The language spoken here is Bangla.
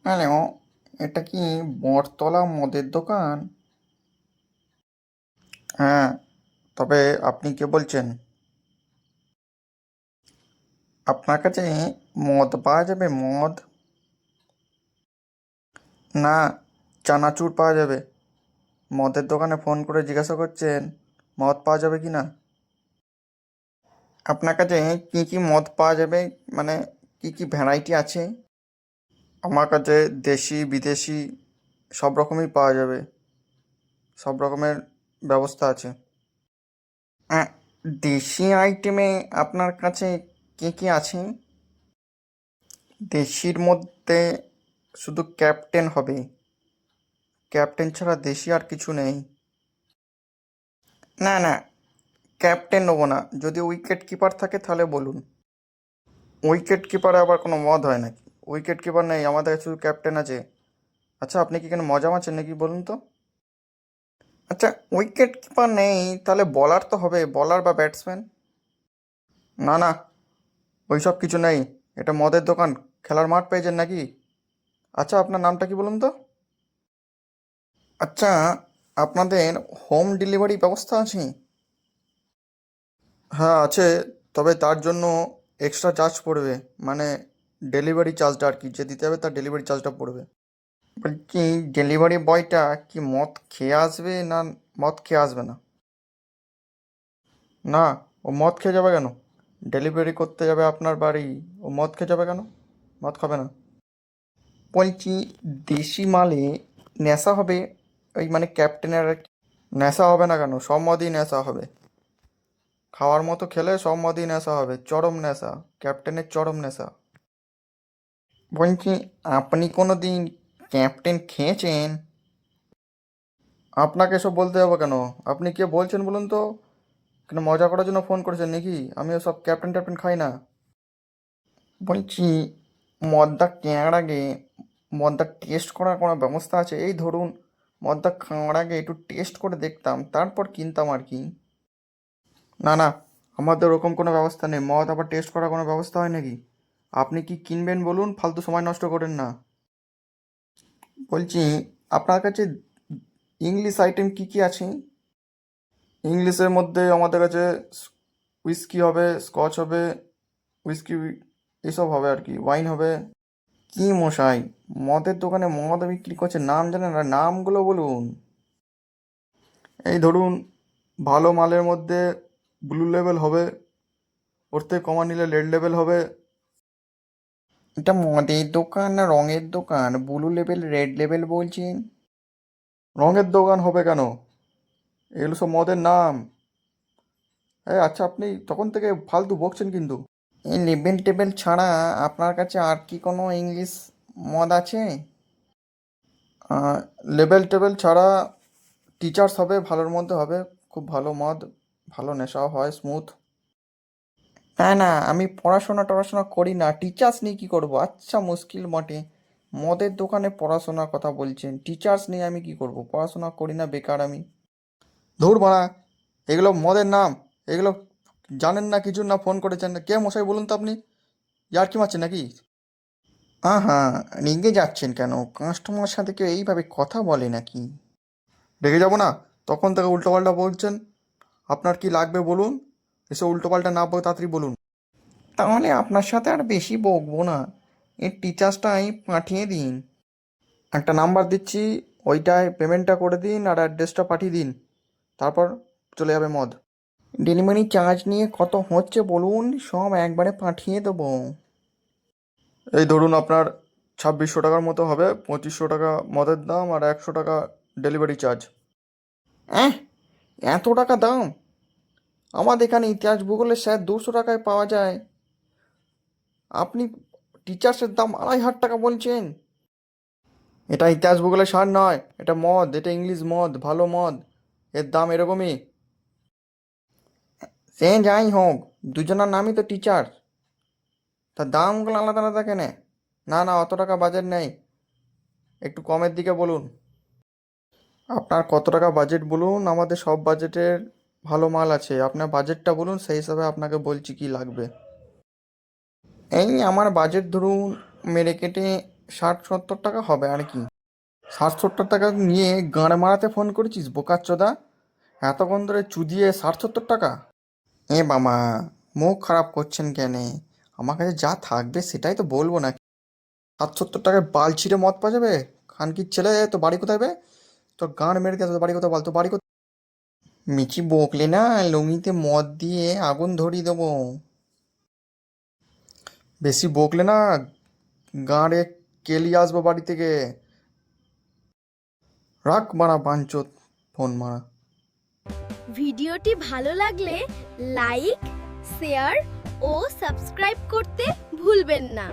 হ্যালো, এটা কি বটতলা মদের দোকান? হ্যাঁ, তবে আপনি কে বলছেন? আপনার কাছে মদ পাওয়া যাবে? মদ? না, চানাচুর পাওয়া যাবে। মদের দোকানে ফোন করে জিজ্ঞাসা করছেন মদ পাওয়া যাবে কি না? আপনার কাছে কি কি মদ পাওয়া যাবে, মানে কি কি ভ্যারাইটি আছে? আমার কাছে দেশি বিদেশি সব রকমই পাওয়া যাবে। সব রকমের ব্যবস্থা আছে। আহ, দেশি আইটেমে আপনার কাছে কি কি আছে? দেশির মধ্যে শুধু ক্যাপ্টেন হবে। ক্যাপ্টেন ছাড়া দেশি আর কিছু নেই। না না, ক্যাপ্টেন নেবো না। যদি উইকেট কিপার থাকে তাহলে বলুন। উইকেট কিপারে আবার কোনো মদ হয় নাকি? উইকেট কিপার নেই, আমাদের কাছে শুধু ক্যাপ্টেন আছে। আচ্ছা, আপনি কি এখানে মজা মারছেন নাকি বলুন তো? আচ্ছা, উইকেট কিপার নেই তাহলে বলার তো হবে, বলার বা ব্যাটসম্যান। না না, ওইসব কিছু নেই। এটা মদের দোকান, খেলার মাঠ পেয়েছেন নাকি? আচ্ছা, আপনার নামটা কি বলুন তো? আচ্ছা, আপনাদের হোম ডেলিভারি ব্যবস্থা আছে? হ্যাঁ আছে, তবে তার জন্য এক্সট্রা চার্জ পড়বে। মানে ডেলিভারি চার্জটা আর কি, যে দিতে হবে তার ডেলিভারি চার্জটা পড়বে। বলছি, ডেলিভারি বয়টা কি মদ খেয়ে আসবে না মদ খেয়ে আসবে না? না, ও মদ খেয়ে যাবে কেন? ডেলিভারি করতে যাবে আপনার বাড়ি, ও মদ খেয়ে যাবে কেন? মদ খাবে না। বলছি, দেশি মালে নেশা হবে? ওই মানে ক্যাপ্টেনের নেশা হবে না কেন? সব মদই নেশা হবে। খাওয়ার মতো খেলে সব মদই নেশা হবে, চরম নেশা। ক্যাপ্টেনের চরম নেশা। বলছি, আপনি কোনো দিন ক্যাপ্টেন খেয়েছেন? আপনাকে এসব বলতে হবে কেন? আপনি কে বলছেন বলুন তো? কেন মজা করার জন্য ফোন করেছেন নাকি? আমি সব ক্যাপ্টেন ট্যাপ্টেন খাই না। বলছি, মদটা কেনার আগে মদটা টেস্ট করার কোনো ব্যবস্থা আছে? এই ধরুন, মদটা খাওয়ার আগে একটু টেস্ট করে দেখতাম, তারপর কিনতাম আর কি। না না, আমাদের ওরকম কোনো ব্যবস্থা নেই। মদ আবার টেস্ট করার কোনো ব্যবস্থা হয় নাকি? আপনি কি কিনবেন বলুন, ফালতু সময় নষ্ট করেন না। বলছি, আপনার কাছে ইংলিশ আইটেম কি কি আছে? ইংলিশের মধ্যে আমাদের কাছে উইস্কি হবে, স্কচ হবে, উইস্কি এসব হবে আর কি, ওয়াইন হবে। কি মশাই, মদের দোকানে মদ বিক্রি করছে, নাম জানেন না? নামগুলো বলুন। এই ধরুন, ভালো মালের মধ্যে ব্লু লেভেল হবে, ওর থেকে কমা নিলে রেড লেভেল হবে। এটা মদের দোকান না রঙের দোকান? ব্লু লেভেল রেড লেভেল বলছেন? রঙের দোকান হবে কেন? এগুলো সব মদের নাম। আচ্ছা, আপনি তখন থেকে ফালতু বকছেন কিন্তু। এই লেবেল টেবেল ছাড়া আপনার কাছে আর কি কোনো ইংলিশ মদ আছে? লেবেল টেবেল ছাড়া টিচার্স হবে, ভালোর মধ্যে হবে। খুব ভালো মদ, ভালো নেশাও হয়, স্মুথ। না না, আমি পড়াশোনা টড়াশোনা করি না, টিচার্স নিয়ে কী করবো? আচ্ছা, মুশকিল বটে। মদের দোকানে পড়াশোনার কথা বলছেন, টিচার্স নিয়ে আমি কি করব? পড়াশোনা করি না, বেকার আমি। ধুর বাড়া, এগুলো মদের নাম। এগুলো জানেন না, কিছু না, ফোন করেছেন কে মশাই বলুন তো আপনি? ইয়ার কি মারছেন নাকি? আহা, রেগে যাচ্ছেন কেন? কাস্টমার সাথে কেউ এইভাবে কথা বলে নাকি? রেগে যাবো না? তখন থেকে উল্টোপাল্টা বলছেন। আপনার কি লাগবে বলুন? এসে উল্টোপাল্টা না বলে তাড়াতাড়ি বলুন। তাহলে আপনার সাথে আর বেশি বকবো না, এর টিচার্সটাই পাঠিয়ে দিন। একটা নাম্বার দিচ্ছি, ওইটায় পেমেন্টটা করে দিন আর অ্যাড্রেসটা পাঠিয়ে দিন, তারপর চলে যাবে মদ। ডেলিভারি চার্জ নিয়ে কত হচ্ছে বলুন, সব একবারে পাঠিয়ে দেবো। এই ধরুন, আপনার 2600 টাকার মতো হবে। 2500 টাকা মদের দাম আর 100 টাকা ডেলিভারি চার্জ। অ্যাঁ, এত টাকা দাম? আমাদের এখানে ইতিহাস ভূগোলের স্যার 200 টাকায় পাওয়া যায়, আপনি টিচার্সের দাম 2500 টাকা বলছেন? এটা ইতিহাস ভূগোলের সার নয়, এটা মদ, এটা ইংলিশ মদ, ভালো মদ। এর দাম এরকমই। সে যাই হোক, দুজনের নামই তো টিচার, তার দামগুলো আলাদা আলাদা কেন? না না, অত টাকা বাজেট নেই, একটু কমের দিকে বলুন। আপনার কত টাকা বাজেট বলুন, আমাদের সব বাজেটের ভালো মাল আছে। আপনার বাজেটটা বলুন, সেই হিসাবে আপনাকে বলছি কি লাগবে। এই আমার বাজেট ধরুন, মেরে কেটে 60-70 টাকা হবে আর কি। 60-70 টাকা নিয়ে গাঁড় মারাতে ফোন করেছিস বোকাচ্চোদা? এতক্ষণ ধরে চুদিয়ে 60-70 টাকা? এ মামা, মুখ খারাপ করছেন কেন? আমার কাছে যা থাকবে সেটাই তো বলবো না। 60-70 টাকায় বাল ছিঁড়ে মদ পাওয়া যাবে? খানকির ছেলে, তো বাড়ি কোথায় বে? তোর গাঁড় মেরে দিয়ে তোর বাড়ি কোথায় বল, তো বাড়ি কোথায়? মিচি বকলে না, লুঙ্গিতে মদ দিয়ে আগুন ধরিয়ে দেবো। বেশি বকলে না, গাঁড়ে কেলিয়ে আসবো বাড়ি থেকে। রাখ মারা বাঞ্চোত, ফোন মারা। ভিডিওটি ভালো লাগলে লাইক, শেয়ার ও সাবস্ক্রাইব করতে ভুলবেন না।